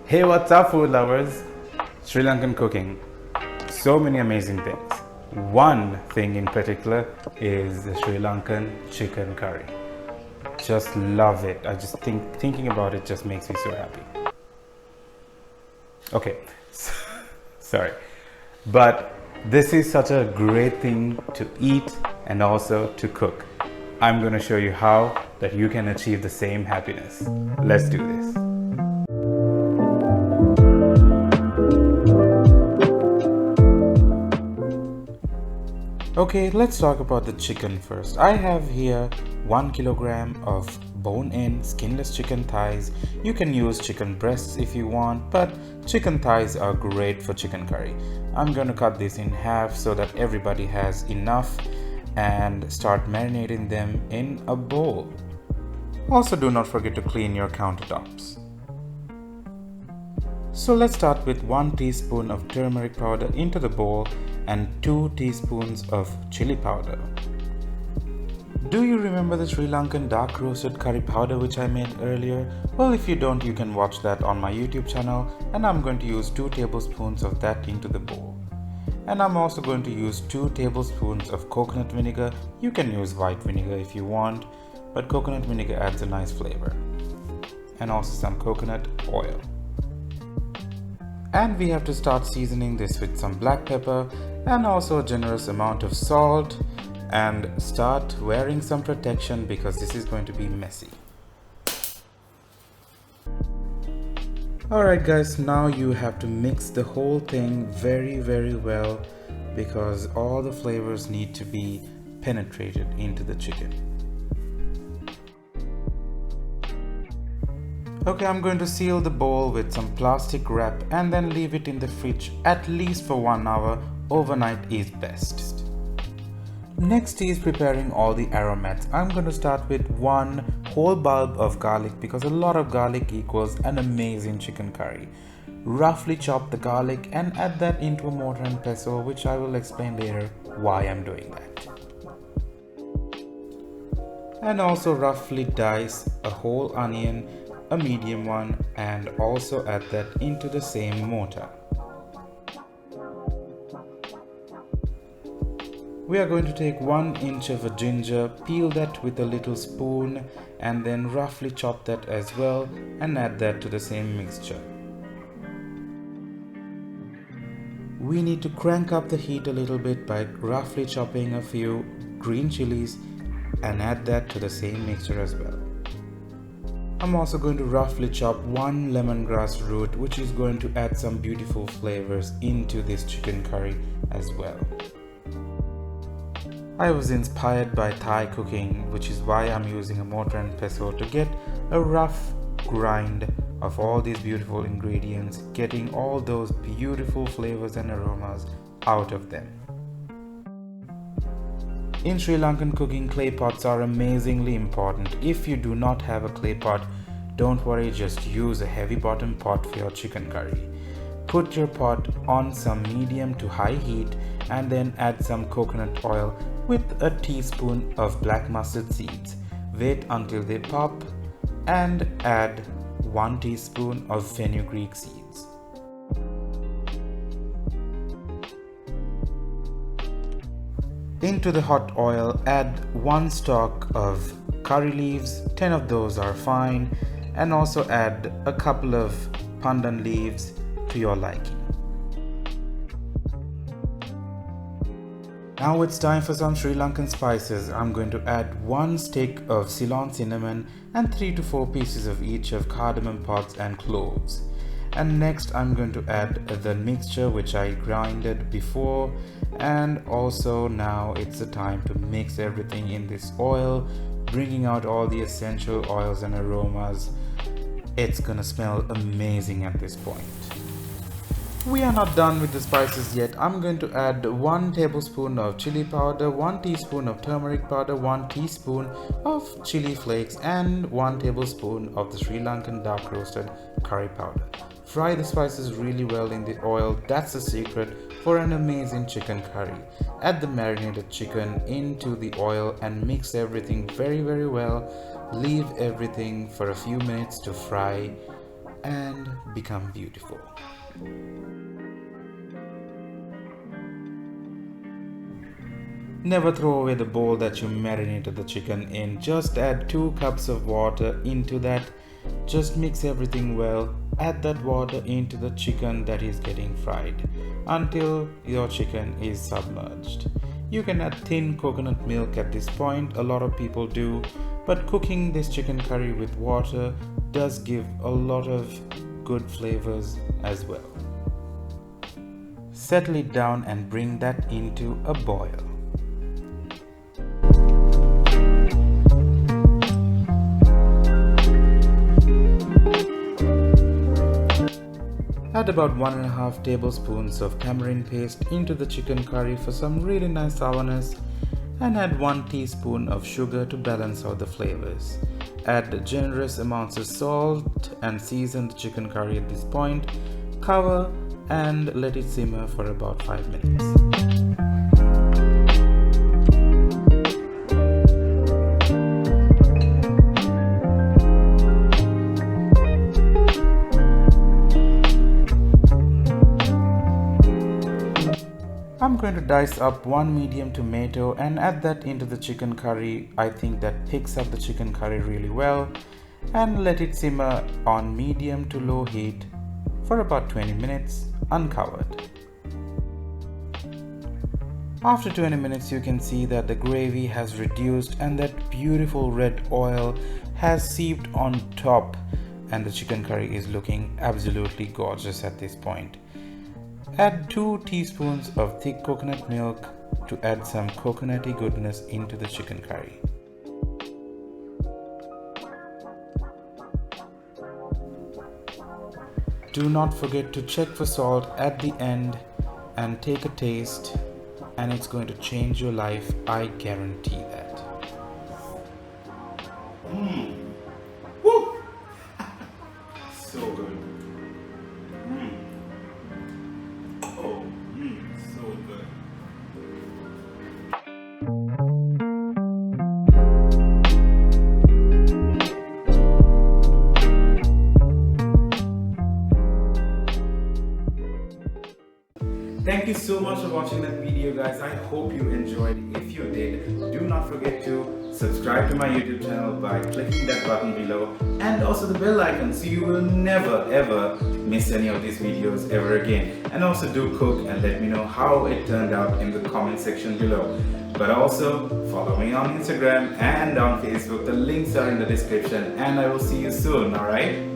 Hey, what's up, food lovers? Sri Lankan cooking. So many amazing things. One thing in particular is the Sri Lankan chicken curry. Just love it. I just thinking about it just makes me so happy. Okay, sorry. But this is such a great thing to eat and also to cook. I'm going to show you how that you can achieve the same happiness. Let's do this. Okay, let's talk about the chicken first. I have here 1 kilogram of bone-in skinless chicken thighs. You can use chicken breasts if you want, but chicken thighs are great for chicken curry. I'm going to cut this in half so that everybody has enough and start marinating them in a bowl. Also, do not forget to clean your countertops. So let's start with 1 teaspoon of turmeric powder into the bowl and 2 teaspoons of chili powder. Do you remember the Sri Lankan dark roasted curry powder which I made earlier? Well, if you don't, you can watch that on my YouTube channel, and I'm going to use 2 tablespoons of that into the bowl. And I'm also going to use 2 tablespoons of coconut vinegar. You can use white vinegar if you want, but coconut vinegar adds a nice flavor. And also some coconut oil. And we have to start seasoning this with some black pepper and also a generous amount of salt, and start wearing some protection because this is going to be messy. Alright guys, now you have to mix the whole thing very well because all the flavors need to be penetrated into the chicken. Okay, I'm going to seal the bowl with some plastic wrap and then leave it in the fridge at least for 1 hour. Overnight is best. Next is preparing all the aromats. I'm going to start with 1 whole bulb of garlic because a lot of garlic equals an amazing chicken curry. Roughly chop the garlic and add that into a mortar and pestle, which I will explain later why I'm doing that. And also roughly dice a whole onion, a medium one, and also add that into the same mortar. We are going to take 1 inch of a ginger, peel that with a little spoon, and then roughly chop that as well and add that to the same mixture. We need to crank up the heat a little bit by roughly chopping a few green chilies and add that to the same mixture as well. I'm also going to roughly chop 1 lemongrass root, which is going to add some beautiful flavors into this chicken curry as well. I was inspired by Thai cooking, which is why I'm using a mortar and pestle to get a rough grind of all these beautiful ingredients, getting all those beautiful flavors and aromas out of them. In Sri Lankan cooking, clay pots are amazingly important. If you do not have a clay pot, don't worry, just use a heavy bottom pot for your chicken curry. Put your pot on some medium to high heat and then add some coconut oil with a teaspoon of black mustard seeds. Wait until they pop and add 1 teaspoon of fenugreek seeds. Into the hot oil, add 1 stalk of curry leaves, 10 of those are fine, and also add a couple of pandan leaves to your liking. Now it's time for some Sri Lankan spices. I'm going to add 1 stick of Ceylon cinnamon and 3 to 4 pieces of each of cardamom pods and cloves. And next I'm going to add the mixture which I grinded before, and also now it's the time to mix everything in this oil, bringing out all the essential oils and aromas. It's gonna smell amazing at this point. We are not done with the spices yet. I'm going to add 1 tablespoon of chili powder, 1 teaspoon of turmeric powder, 1 teaspoon of chili flakes, and 1 tablespoon of the Sri Lankan dark roasted curry powder. Fry the spices really well in the oil. That's the secret for an amazing chicken curry. Add the marinated chicken into the oil and mix everything very well. Leave everything for a few minutes to fry and become beautiful. Never throw away the bowl that you marinated the chicken in. Just add 2 cups of water into that. Just mix everything well. Add that water into the chicken that is getting fried until your chicken is submerged. You can add thin coconut milk at this point. A lot of people do, but cooking this chicken curry with water does give a lot of good flavors as well. Settle it down and bring that into a boil. Add about 1.5 tablespoons of tamarind paste into the chicken curry for some really nice sourness, and add 1 teaspoon of sugar to balance out the flavors. Add generous amounts of salt and season the chicken curry at this point. Cover and let it simmer for about 5 minutes. I'm going to dice up 1 medium tomato and add that into the chicken curry. I think that picks up the chicken curry really well, and let it simmer on medium to low heat for about 20 minutes uncovered. After 20 minutes you can see that the gravy has reduced and that beautiful red oil has seeped on top, and the chicken curry is looking absolutely gorgeous at this point. Add 2 teaspoons of thick coconut milk to add some coconutty goodness into the chicken curry. Do not forget to check for salt at the end and take a taste, and it's going to change your life, I guarantee that. Woo! So good. So good. Thank you so much for watching that video, guys. I hope you enjoyed. If you did, do not forget to subscribe to my YouTube channel by clicking that button below, and also the bell icon, so you will never ever miss any of these videos ever again. And also do cook and let me know how it turned out in the comment section below. But also follow me on Instagram and on Facebook. The links are in the description, and I will see you soon. Alright?